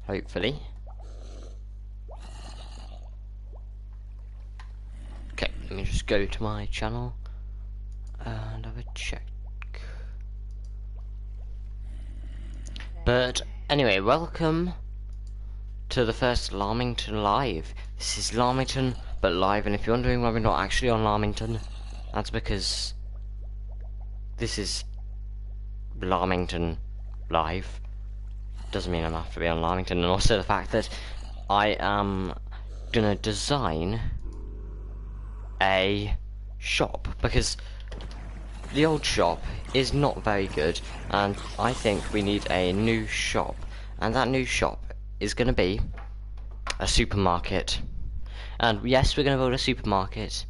hopefully. Okay, let me just go to my channel and have a check. But anyway, welcome to the first Llamington live. This is Llamington but live, and if you're wondering why we're not actually on Llamington, that's because this is Llamington live. Doesn't mean I'm have to be on Llamington, and also the fact that I am gonna design a shop, because the old shop is not very good, and I think we need a new shop, and that new shop is gonna be a supermarket. And yes, we're gonna build a supermarket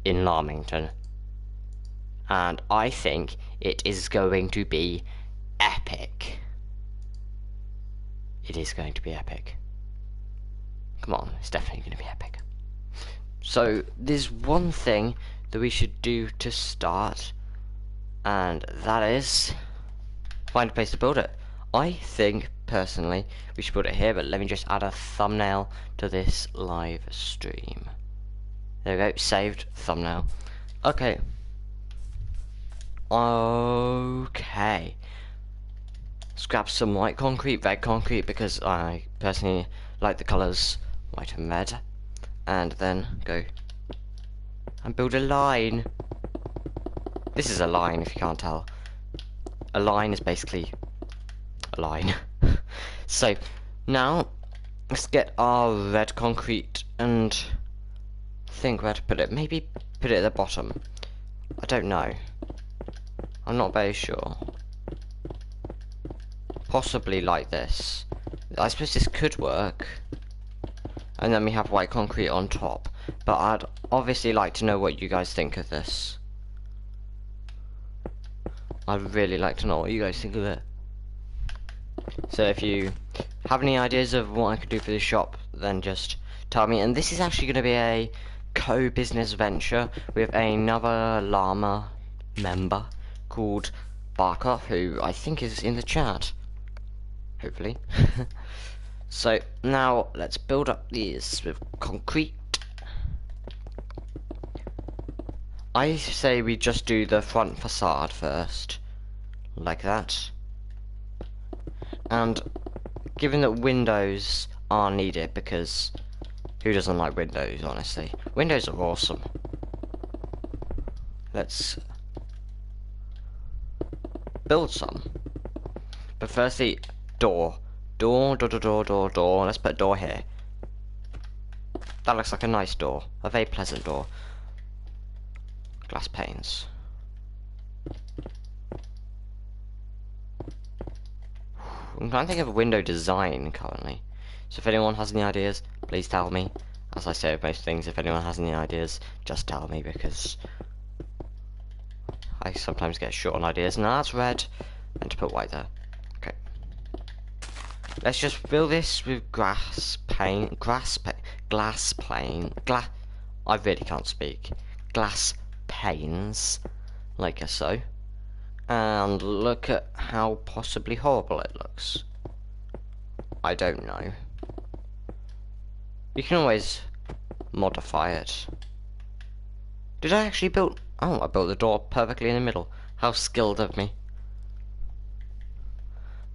in Llamington, and I think it is going to be epic. It is going to be epic. Come on, it's definitely going to be epic. So, there's one thing that we should do to start, and that is find a place to build it. I think, personally, we should build it here, but let me just add a thumbnail to this live stream. There we go, saved thumbnail. Okay. Okay. Let's grab some white concrete, red concrete, because I personally like the colours white and red. And then go and build a line. This is a line, if you can't tell. A line is basically a line. So, now, let's get our red concrete and think where to put it. Maybe put it at the bottom. I don't know. I'm not very sure. Possibly like this. I suppose this could work. And then we have white concrete on top. But I'd obviously like to know what you guys think of this. I'd really like to know what you guys think of it. So if you have any ideas of what I could do for this shop, then just tell me. And this is actually going to be a co-business venture with another llama member called Barker, who I think is in the chat. Hopefully. So now let's build up these with concrete. I say we just do the front facade first, like that. And given that windows are needed, because who doesn't like windows, honestly? Windows are awesome. Let's build some. But firstly, door. Door. Let's put a door here. That looks like a nice door. A very pleasant door. Glass panes. I'm trying to think of a window design currently. So if anyone has any ideas, please tell me. As I say with most things, if anyone has any ideas, just tell me, because I sometimes get short on ideas. Now that's red, and to put white there. Okay. Let's just fill this with glass pane. I really can't speak. Glass panes, like so. And look at how possibly horrible it looks. I don't know. You can always modify it. Did I actually build... Oh, I built the door perfectly in the middle. How skilled of me.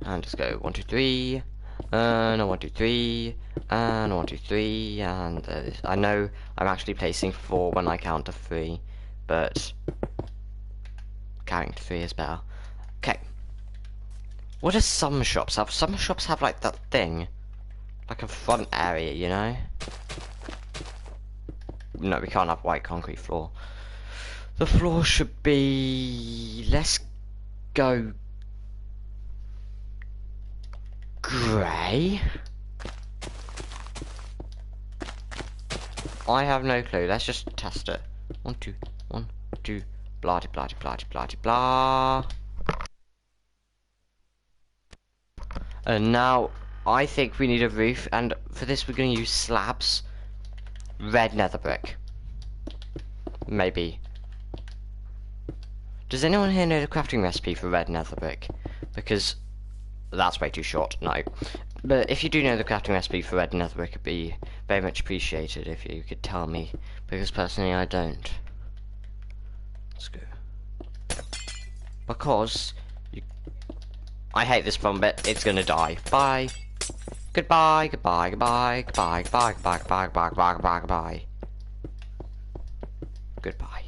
And just go 1, 2, 3. No, 1, 2, 3. And 1, 2, 3. And I know I'm actually placing 4 when I count to 3. But counting to 3 is better. Okay. What do some shops have? Some shops have like that thing. Like a front area, you know? No, we can't have white concrete floor. The floor should be... Let's go... grey? I have no clue. Let's just test it. 1, 2, 1, 2, blah de blah de blah de blah de blah. And now I think we need a roof, and for this we're going to use slabs. Red nether brick. Maybe. Does anyone here know the crafting recipe for red nether brick? Because that's way too short. No. But if you do know the crafting recipe for red nether, it could be very much appreciated if you could tell me, because personally I don't. Let's go. Because I hate this bomb bit. It's gonna die. Bye. Goodbye. Goodbye. Goodbye. Goodbye. Goodbye. Goodbye. Goodbye. Goodbye. Goodbye. Goodbye. Goodbye. Goodbye.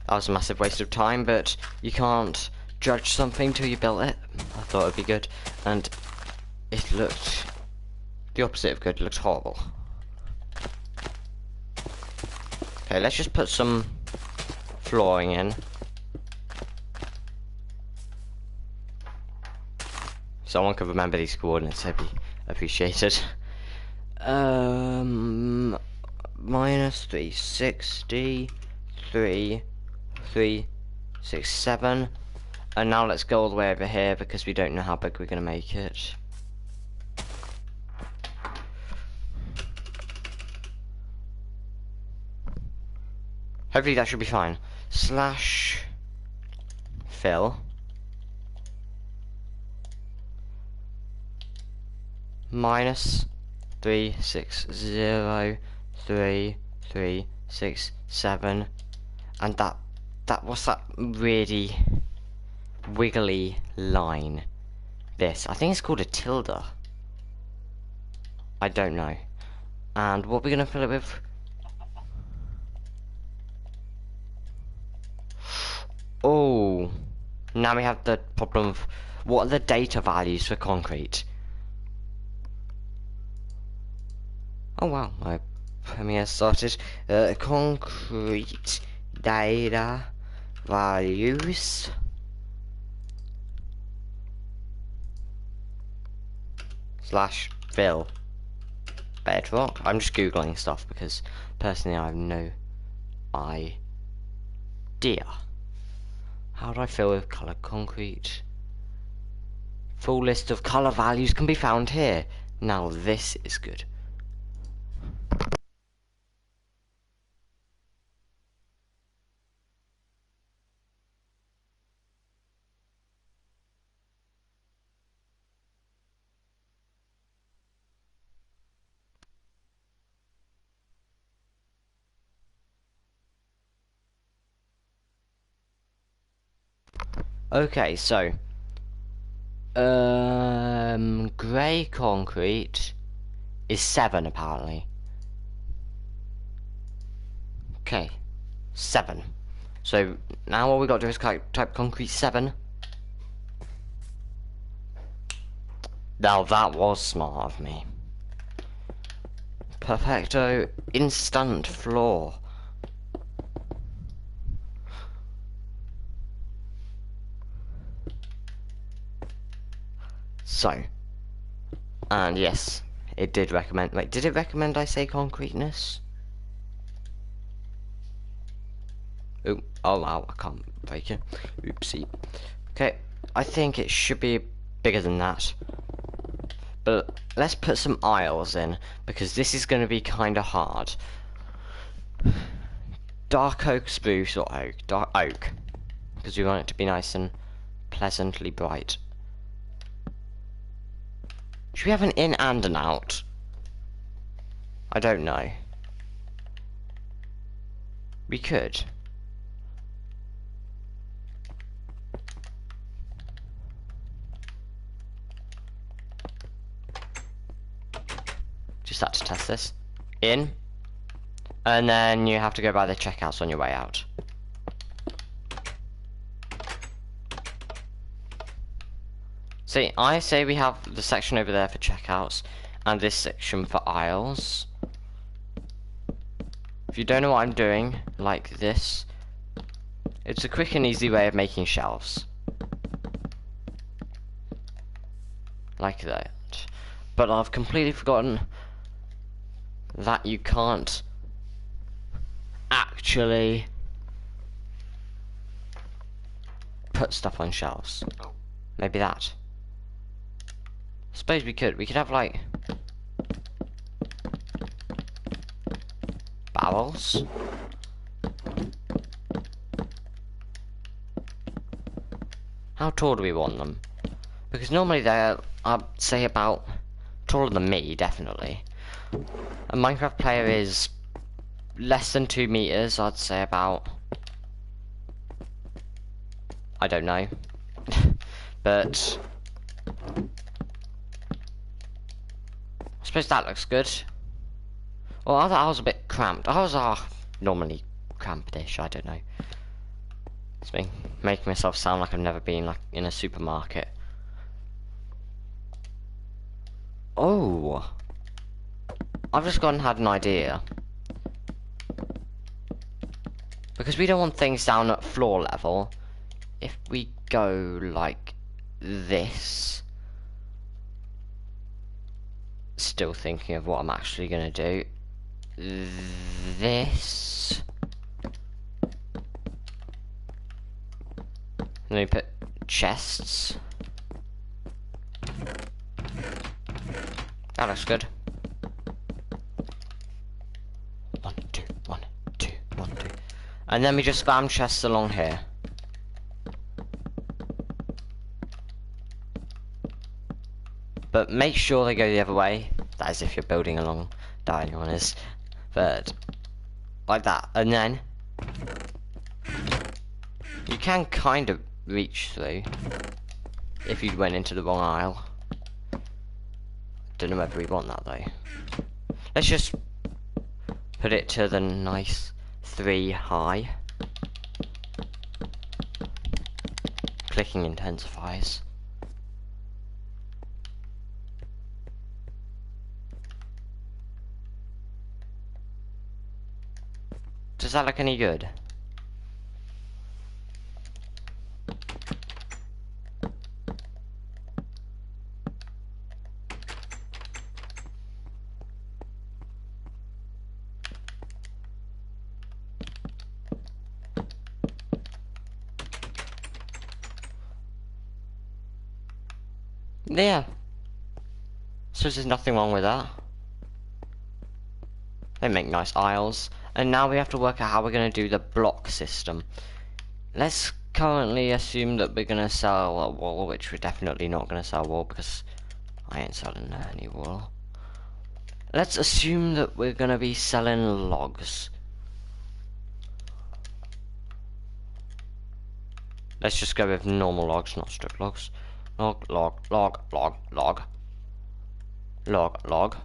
That was a massive waste of time, but you can't judge something till you built it. I thought it'd be good, and it looked the opposite of good. It looked horrible. Okay, let's just put some flooring in. Someone could remember these coordinates, I'd be appreciated. Minus 360, 367. And now let's go all the way over here because we don't know how big we're gonna make it. Hopefully that should be fine. Slash fill. Minus 360, 367, and that what's that really wiggly line? This, I think it's called a tilde. I don't know. And what we're gonna fill it with? Oh, now we have the problem of what are the data values for concrete? Oh wow, my premiere started. Concrete data values. Slash fill bedrock. I'm just googling stuff because personally I have no idea. How do I fill with color concrete? Full list of color values can be found here. Now this is good. Okay, so grey concrete is 7 apparently. Okay, 7. So now all we got to do is type concrete 7. Now that was smart of me. Perfecto instant floor. So, and yes, it did recommend. Wait, did it recommend I say concreteness? Oh, oh wow, I can't break it. Oopsie. Okay, I think it should be bigger than that. But let's put some aisles in, because this is going to be kind of hard. Dark oak, spruce, or oak? Dark oak. Because we want it to be nice and pleasantly bright. Should we have an in and an out? I don't know. We could. Just had to test this. In. And then you have to go by the checkouts on your way out. See, I say we have the section over there for checkouts and this section for aisles. If you don't know what I'm doing, like this, it's a quick and easy way of making shelves. Like that. But I've completely forgotten that you can't actually put stuff on shelves. Maybe that. Suppose we could have like barrels. How tall do we want them? Because normally they're, I'd say, about taller than me, definitely. A Minecraft player is less than 2 meters, I'd say about... I don't know. But... I suppose that looks good. Well, I was a bit cramped. I was normally cramped-ish, I don't know. It's me making myself sound like I've never been like in a supermarket. Oh! I've just gone and had an idea. Because we don't want things down at floor level, if we go like this... Still thinking of what I'm actually gonna do. This... And then we put chests. That looks good. 1, 2, 1, 2, 1, 2. And then we just spam chests along here. But make sure they go the other way. That is if you're building along diagonals. But like that. And then you can kind of reach through if you went into the wrong aisle. Don't know whether we want that though. Let's just put it to the nice 3 high. Clicking intensifies. Does that look any good? Yeah. So there's nothing wrong with that. They make nice aisles. And now we have to work out how we're going to do the block system. Let's currently assume that we're going to sell a wool, which we're definitely not going to sell wool because I ain't selling any wool. Let's assume that we're going to be selling logs. Let's just go with normal logs, not strip logs. Log, log, log, log, log. Log, log.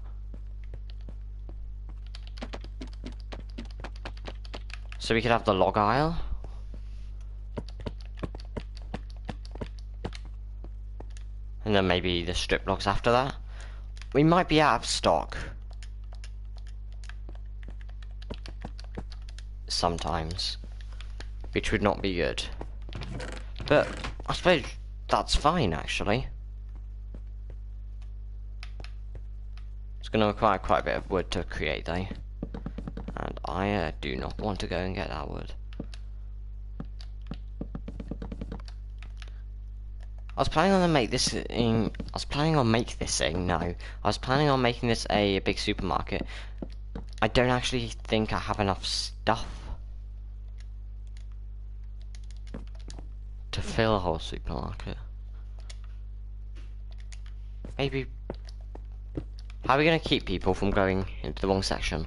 So we could have the log aisle. And then maybe the strip logs after that. We might be out of stock. Sometimes. Which would not be good. But I suppose that's fine actually. It's going to require quite a bit of wood to create though. And I do not want to go and get that wood. I was planning on make this thing. I was planning on making this a big supermarket. I don't actually think I have enough stuff to fill a whole supermarket. Maybe. How are we going to keep people from going into the wrong section?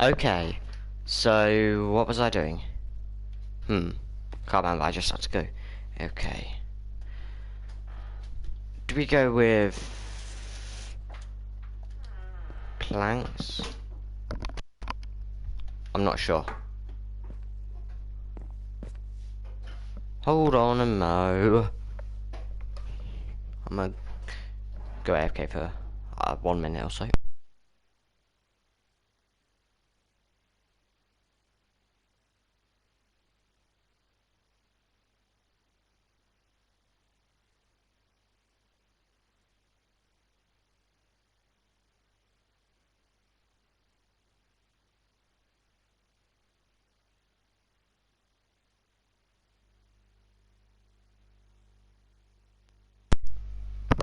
Okay, so what was I doing? Can't remember, I just had to go. Okay. Do we go with planks? I'm not sure. Hold on a mo. I'm gonna go AFK for 1 minute or so.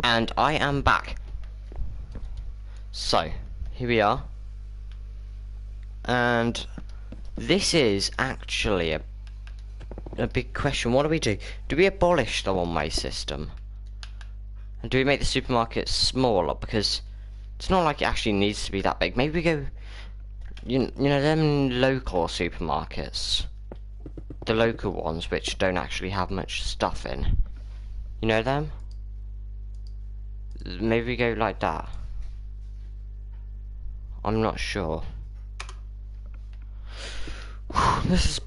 And I am back. So, here we are. And this is actually a big question. What do we do? Do we abolish the one-way system? And do we make the supermarkets smaller? Because it's not like it actually needs to be that big. Maybe we go, you know, them local supermarkets. The local ones which don't actually have much stuff in. You know them? Maybe we go like that. I'm not sure. This is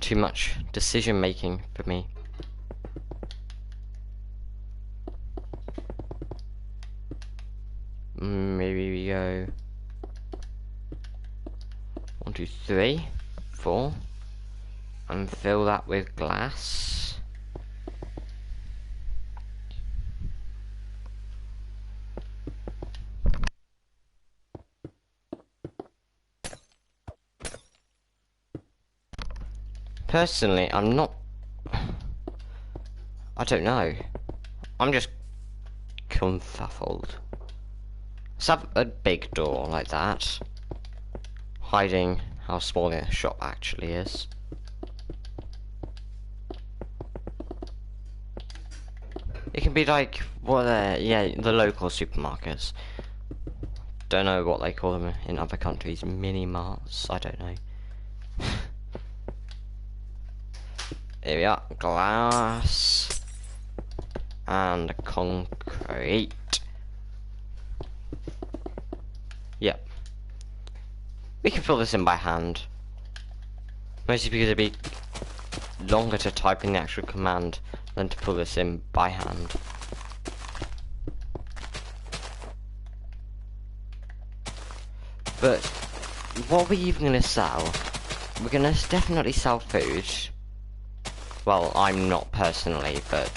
too much decision making for me. Maybe we go 1, 2, 3, 4, and fill that with glass. Personally, I don't know. I'm just confuffled. Let's have a big door like that, hiding how small the shop actually is. It can be like, the local supermarkets. Don't know what they call them in other countries. Mini marts, I don't know. Here we are, glass and concrete. Yep. We can fill this in by hand. Mostly because it'd be longer to type in the actual command than to fill this in by hand. But what are we even going to sell? We're going to definitely sell food. Well, I'm not personally, but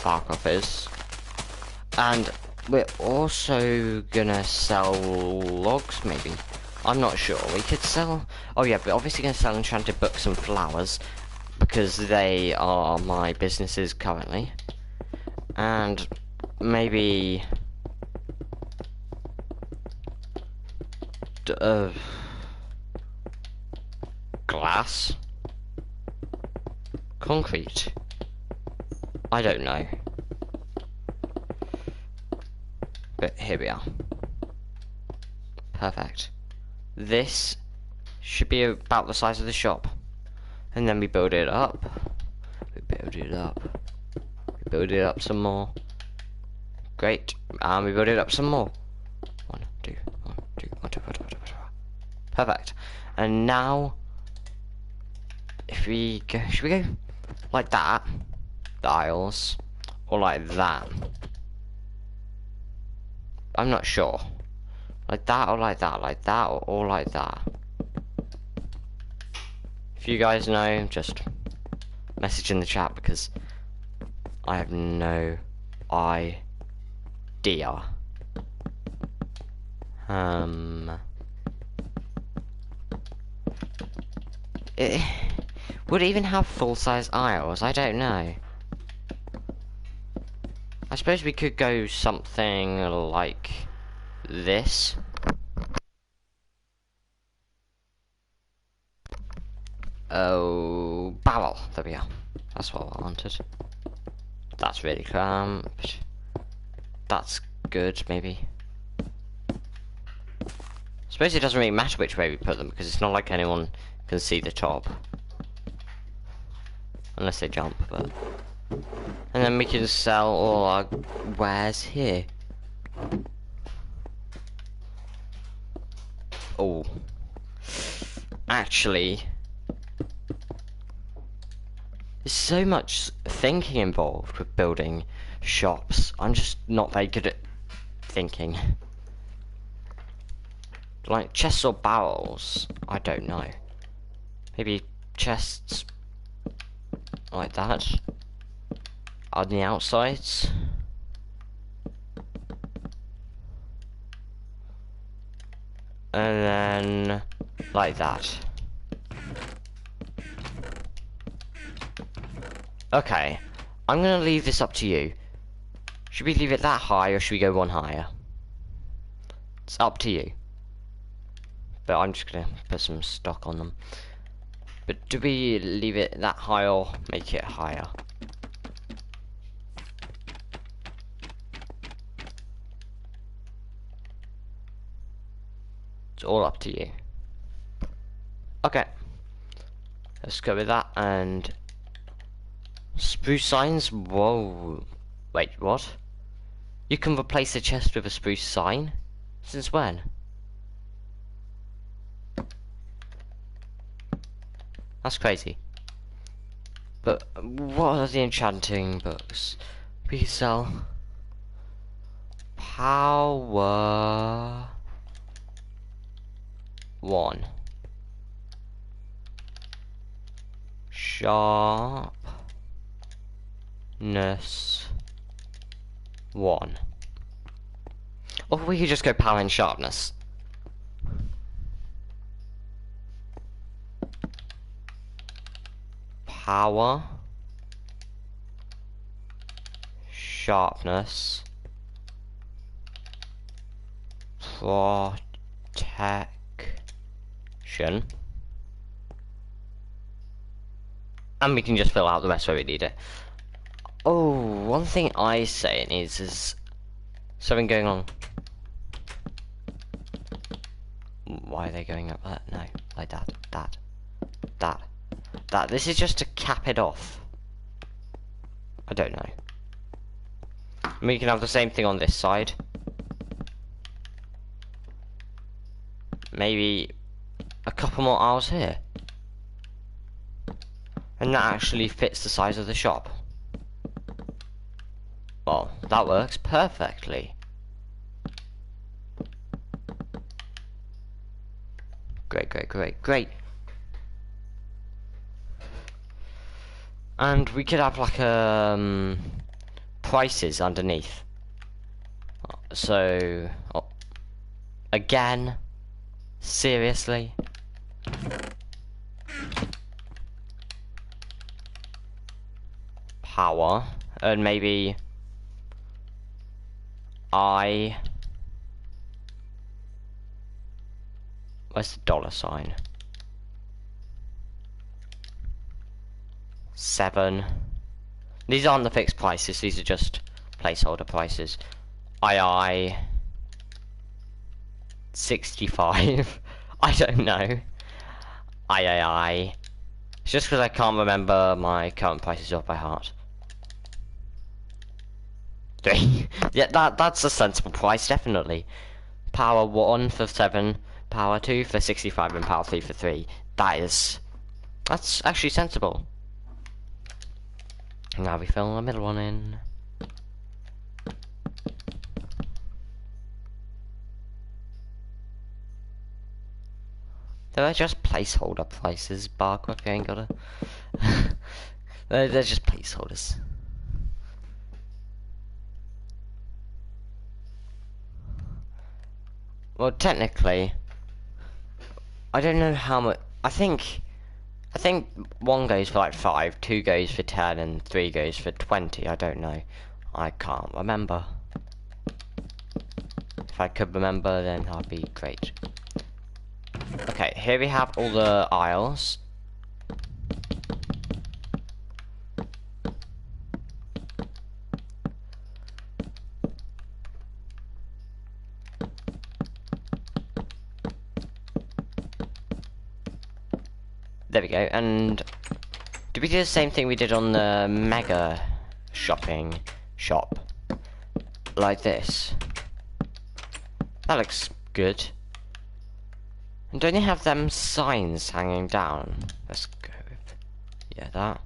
Barkov is. And we're also gonna sell logs, maybe. I'm not sure. We could sell... Oh yeah, we're obviously gonna sell enchanted books and flowers, because they are my businesses currently. And maybe... glass? Concrete? I don't know. But here we are. Perfect. This should be about the size of the shop. And then we build it up. We build it up. We build it up some more. Great. And we build it up some more. 1, 2, 1, 2, 1, 2, 1, 2, 1, 2, 1, 2. Perfect. And now, if we go, should we go like that? The aisles. Or like that? I'm not sure. Like that or like that? Like that or like that? If you guys know, just message in the chat because I have no idea. Would it even have full-size aisles? I don't know. I suppose we could go something like this. Oh, barrel. There we are. That's what I wanted. That's really cramped. That's good, maybe. I suppose it doesn't really matter which way we put them because it's not like anyone can see the top. Unless they jump, but... And then we can sell all our wares here. Oh. Actually... There's so much thinking involved with building shops. I'm just not very good at thinking. Like chests or barrels? I don't know. Maybe chests like that on the outsides. And then like that. Okay, I'm gonna leave this up to you. Should we leave it that high or should we go one higher? It's up to you. But I'm just gonna put some stock on them. But do we leave it that high or make it higher? It's all up to you. Okay. Let's go with that. And spruce signs. Whoa. Wait, what? You can replace a chest with a spruce sign? Since when? That's crazy. But what are the enchanting books? We sell power 1. Sharpness 1. Or we could just go power and sharpness. Power, sharpness, protection, and we can just fill out the rest where we need it. Oh, one thing I say it needs is something going on. Why are they going up that? No, like that. This is just to cap it off. I don't know. We can have the same thing on this side. Maybe a couple more aisles here. And that actually fits the size of the shop. Well, that works perfectly. Great. And we could have like prices underneath. So, again, seriously. Power, and maybe where's the dollar sign? 7. These aren't the fixed prices, these are just placeholder prices. II 65. I don't know. III. It's just because I can't remember my current prices off by heart. 3. Yeah, that's a sensible price, definitely. Power 1 for 7, power 2 for 65, and power 3 for 3. That's actually sensible. Now we fill the middle one in. They're just placeholder prices, Barcroft, you ain't gotta... they're just placeholders. Well, technically, I don't know how much... I think 1 goes for like 5, 2 goes for 10, and 3 goes for 20. I don't know. I can't remember. If I could remember, then that'd be great. Okay, here we have all the aisles. There we go, and did we do the same thing we did on the mega shopping shop? Like this. That looks good. And don't you have them signs hanging down? Let's go with, yeah, that.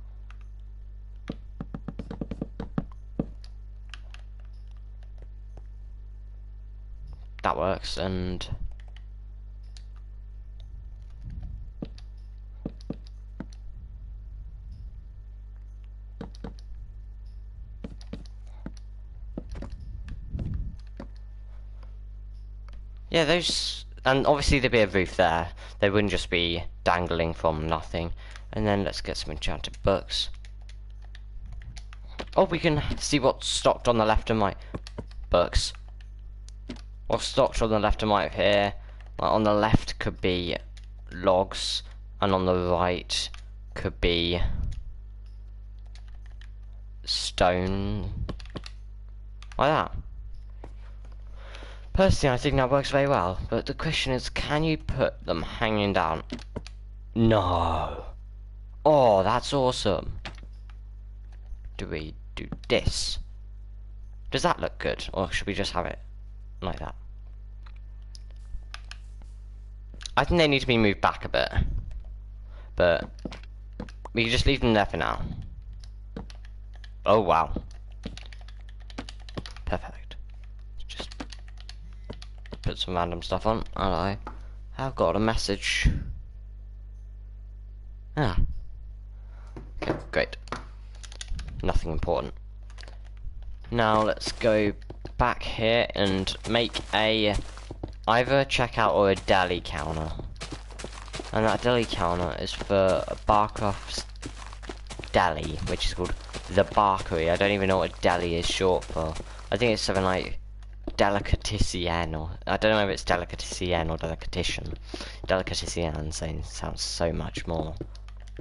That works, and yeah, those, and obviously there'd be a roof there. They wouldn't just be dangling from nothing. And then let's get some enchanted books. Oh, we can see what's stocked on the left and right. Books. What's stocked on the left and right of here? Like on the left could be logs, and on the right could be stone. Like that. Personally, I think that works very well, but the question is, can you put them hanging down? No. Oh, that's awesome. Do we do this? Does that look good, or should we just have it like that? I think they need to be moved back a bit, but we can just leave them there for now. Oh wow. Perfect. Just put some random stuff on, and I have got a message. Ah. Okay, great. Nothing important. Now let's go back here and make either a checkout or a deli counter. And that deli counter is for Barcroft's Deli, which is called the Barkery. I don't even know what deli is short for. I think it's something like Delicatessen, or I don't know if it's Delicatessen or Delicatition. Delicatessen sounds so much more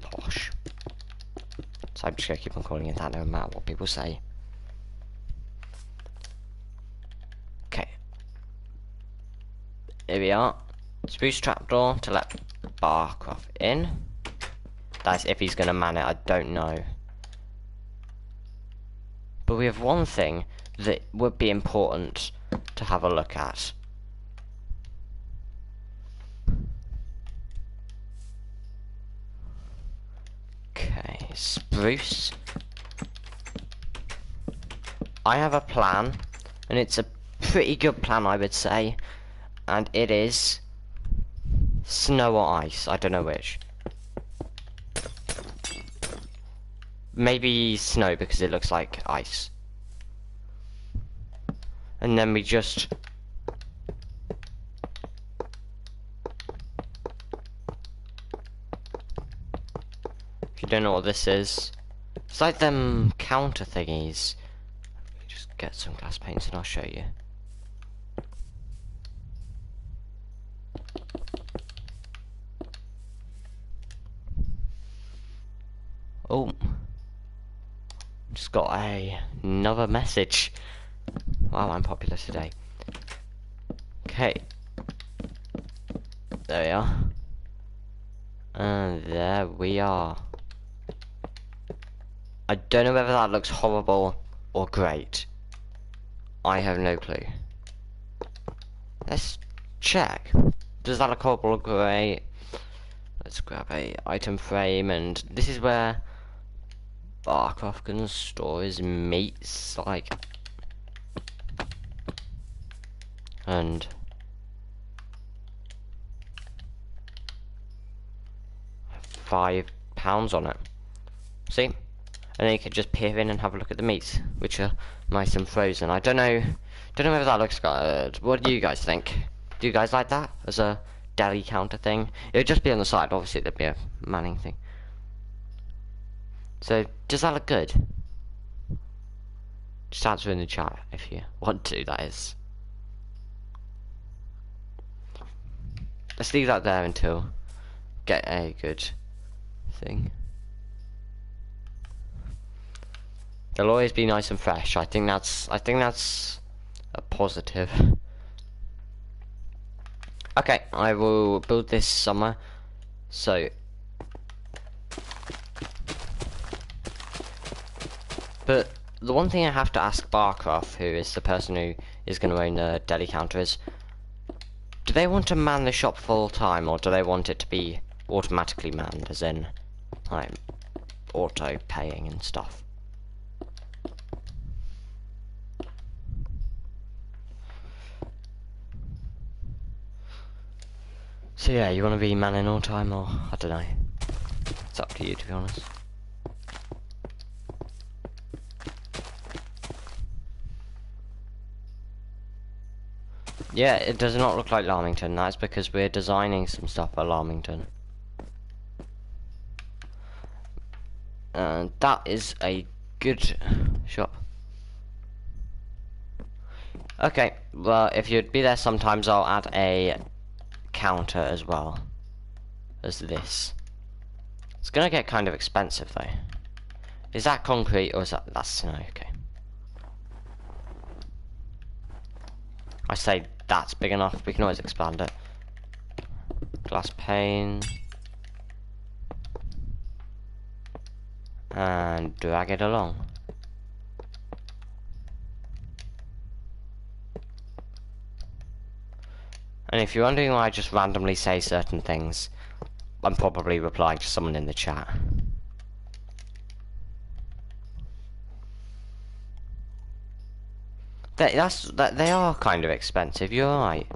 posh. So I'm just gonna keep on calling it that no matter what people say. Okay. Here we are. Spruce trapdoor to let Barcroft in. That's if he's gonna man it, I don't know. But we have one thing that would be important to have a look at. Okay, spruce. I have a plan, and it's a pretty good plan, I would say. And it is snow or ice, I don't know which. Maybe snow because it looks like ice. And then we just if you don't know what this is, it's like them counter thingies. Let me just get some glass paints and I'll show you. Oh, just got another message. Wow, I'm popular today. Okay. There we are. And there we are. I don't know whether that looks horrible or great. I have no clue. Let's check. Does that look horrible or great? Let's grab a item frame, and this is where Barcroft can store his meats, like, and £5 on it. See? And then you can just peer in and have a look at the meats, which are nice and frozen. I don't know whether that looks good. What do you guys think? Do you guys like that as a deli counter thing? It would just be on the side. Obviously, there'd be a manning thing. So, does that look good? Just answer in the chat if you want to, that is. Let's leave that there until get a good thing. They'll always be nice and fresh. I think that's a positive. Okay, I will build this somewhere. So, but the one thing I have to ask Barcroft, who is the person who is going to own the deli counter, is, do they want to man the shop full time, or do they want it to be automatically manned, as in, like, auto paying and stuff? So yeah, you want to be manning all time, or I don't know. It's up to you, to be honest. Yeah, it does not look like Llamington. That's because we're designing some stuff for Llamington. And that is a good shop. Okay, well, if you'd be there sometimes, I'll add a counter as well as this. It's gonna get kind of expensive though. Is that concrete or is that's snow? Okay. I say that's big enough. We can always expand it. Glass pane. And drag it along. And if you're wondering why I just randomly say certain things, I'm probably replying to someone in the chat. They are kind of expensive, you're right.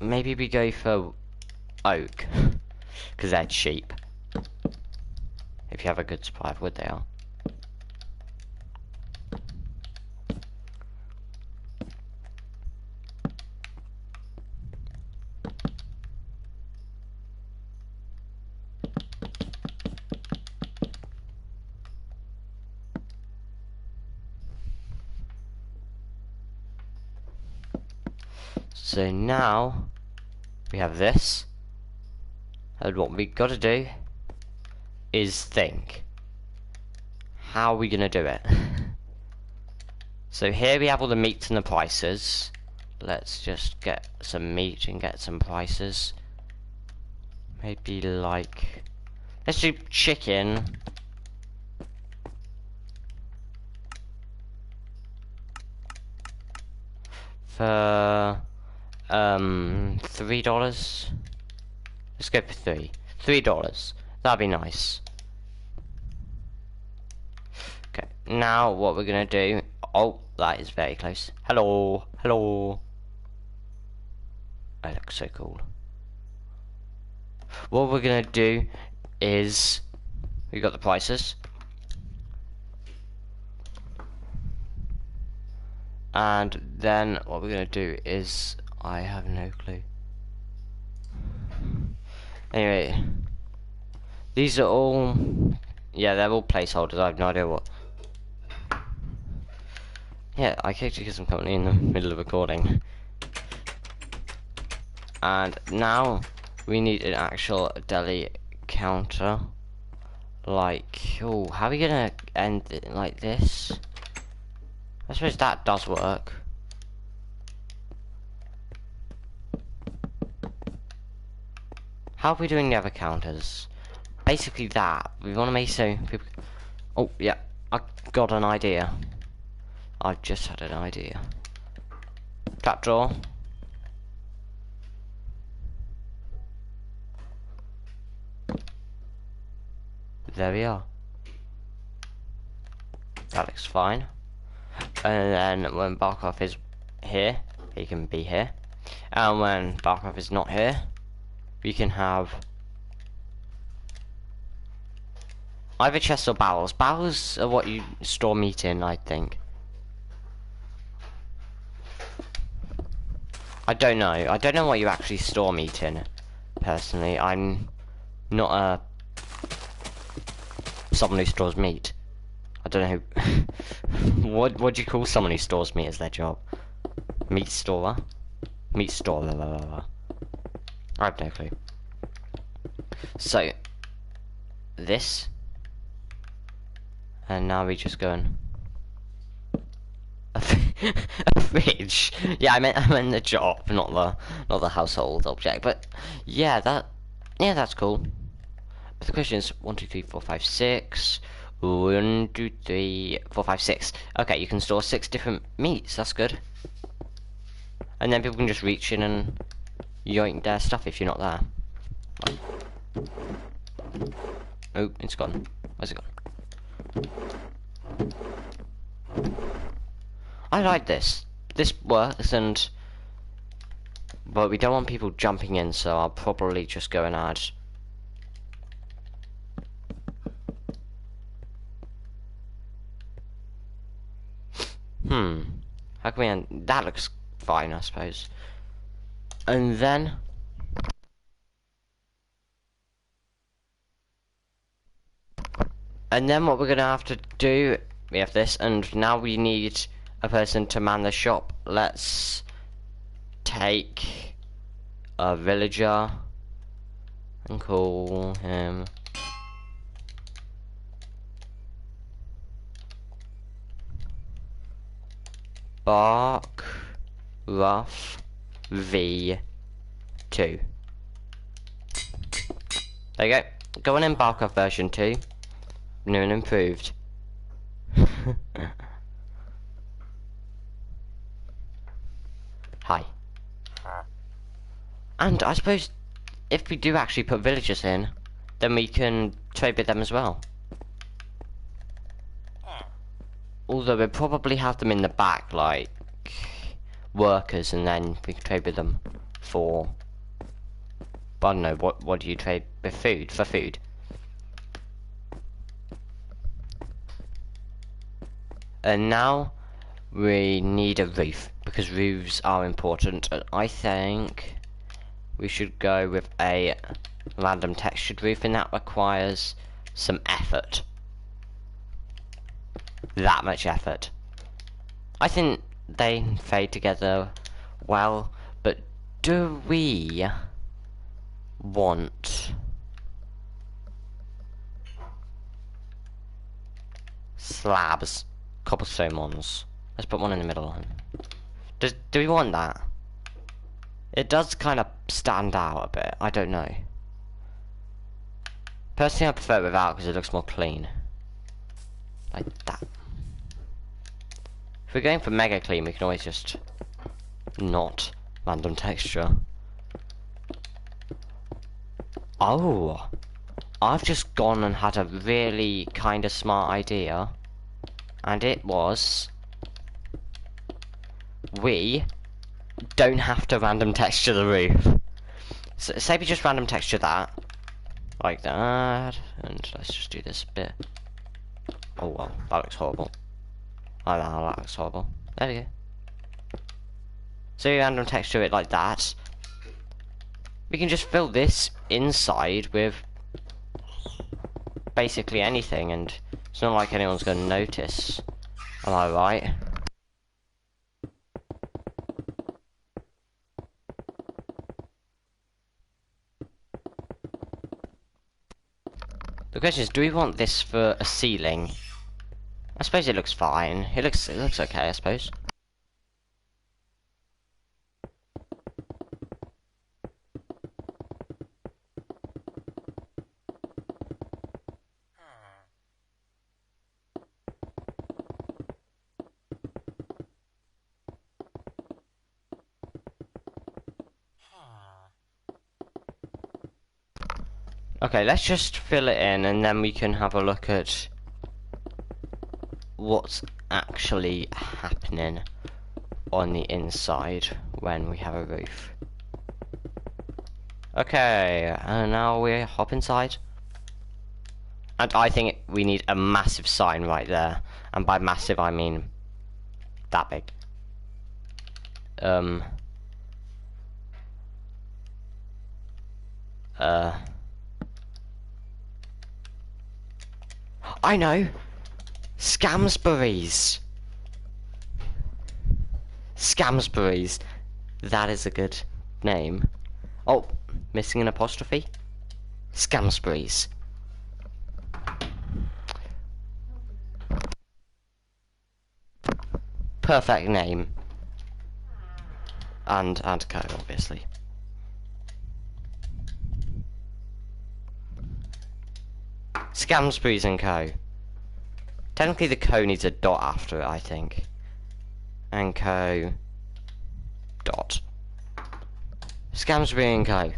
Maybe we go for oak, because they're cheap. If you have a good supply of wood, they are. So now we have this, and what we gotta do is think. How are we gonna do it? So here we have all the meats and the prices. Let's just get some meat and get some prices. Maybe like, let's do chicken. For $3. Let's go for $3. That'd be nice. Okay, now what we're gonna do, oh, that is very close. Hello, hello. I look so cool. What we're gonna do is, we got the prices. And then what we're gonna do is, I have no clue. Anyway, these are all, yeah, they're all placeholders. I have no idea what. Yeah, I kicked you because I'm currently in the middle of recording. And now we need an actual deli counter. Like, oh, how are we gonna end it like this? I suppose that does work. How are we doing the other counters? Basically that. We want to make so people... Oh, yeah. I got an idea. I've just had an idea. Trapdoor. There we are. That looks fine. And then when Barkov is here, he can be here. And when Barkov is not here, we can have either chests or barrels. Barrels are what you store meat in, I think. I don't know. I don't know what you actually store meat in, personally. I'm not someone who stores meat. I don't know who... what do you call someone who stores meat as their job? Meat storer? Meat storer, blah, blah, blah. I have no clue. So, this. And now we just go and... a fridge. Yeah, I meant the job, not the household object. But yeah, that's cool. But the question is 1, 2, 3, 4, 5, 6. 1, 2, 3, 4, 5, 6. Okay, you can store 6 different meats. That's good. And then people can just reach in and yoink their stuff if you're not there. Oh, it's gone. Where's it gone? I like this. This works, but we don't want people jumping in, so I'll probably just go and add. How can we end? That looks fine, I suppose. And then And then what we're gonna have to do, we have this, and now we need a person to man the shop. Let's take a villager and call him Bark Rough V2. There you go. Go on in Bark Rough version 2. New and improved. Hi. And I suppose if we do actually put villagers in, then we can trade with them as well. Although we'll probably have them in the back, like workers, and then we can trade with them for. But I don't know, what do you trade with food? For food. And now we need a roof, because roofs are important, and I think we should go with a random textured roof, and that requires some effort. That much effort. I think they fade together well, but do we want slabs? Cobblestone ones. Let's put one in the middle. Do we want that? It does kind of stand out a bit. I don't know. Personally, I prefer it without because it looks more clean. Like that. If we're going for mega clean, we can always just not random texture. Oh, I've just gone and had a really kind of smart idea. And it was, we don't have to random texture the roof. So say we just random texture that, like that, and let's just do this bit. Oh well, that looks horrible. Oh no, that looks horrible. There we go. So you random texture it like that. We can just fill this inside with basically anything, and it's not like anyone's going to notice. Am I right? The question is, do we want this for a ceiling? I suppose it looks fine. It looks okay, I suppose. Okay, let's just fill it in, and then we can have a look at what's actually happening on the inside when we have a roof. Okay, and now we hop inside. And I think we need a massive sign right there. And by massive, I mean that big. I know! Scamsbury's! Scamsbury's. That is a good name. Oh, missing an apostrophe? Scamsbury's. Perfect name. And co, obviously. Scamsbury's and Co. Technically the Co needs a dot after it, I think. And Co. Dot. Scamsbury and Co.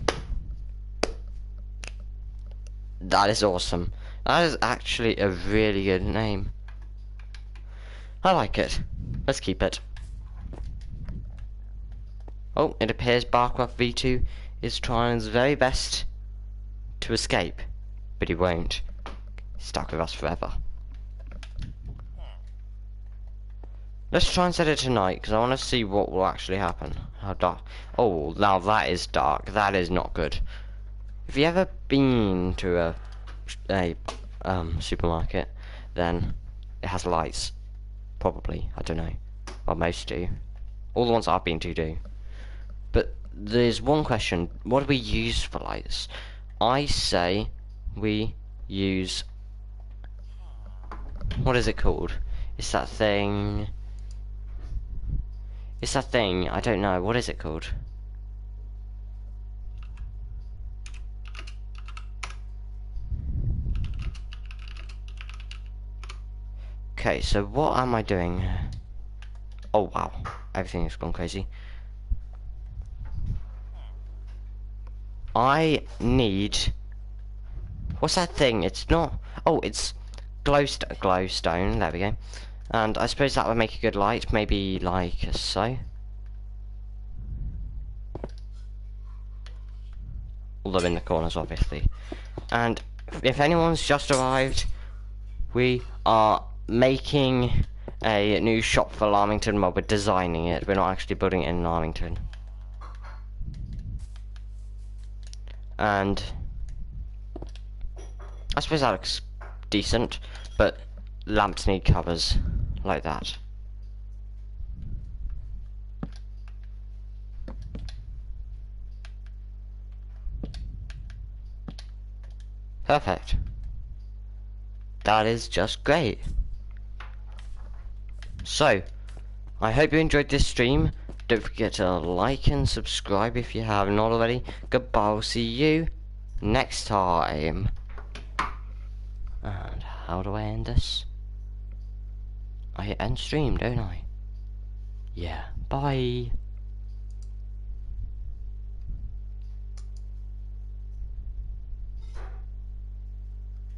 That is awesome. That is actually a really good name. I like it. Let's keep it. Oh, it appears Barcroft V2 is trying his very best to escape, but he won't. He's stuck with us forever. Let's try and set it tonight, because I want to see what will actually happen. How dark. Oh, now that is dark. That is not good. Have you ever been to supermarket, then it has lights. Probably, I don't know. Well, most do. All the ones I've been to do. But there's one question: what do we use for lights? I say we use. What is it called? It's that thing. It's that thing. I don't know. What is it called? Okay, so what am I doing? Oh wow, everything has gone crazy. I need... What's that thing? It's not... Oh, it's glowstone, there we go. And I suppose that would make a good light, maybe like so. Although in the corners, obviously. And if anyone's just arrived, we are making a new shop for Llamington. Well, we're designing it. We're not actually building it in Llamington. And I suppose that looks decent, but lamps need covers like that. Perfect. That is just great. So, I hope you enjoyed this stream. Don't forget to like and subscribe if you have not already. Goodbye, I'll see you next time. And how do I end this? I hit end stream, don't I? Yeah, bye.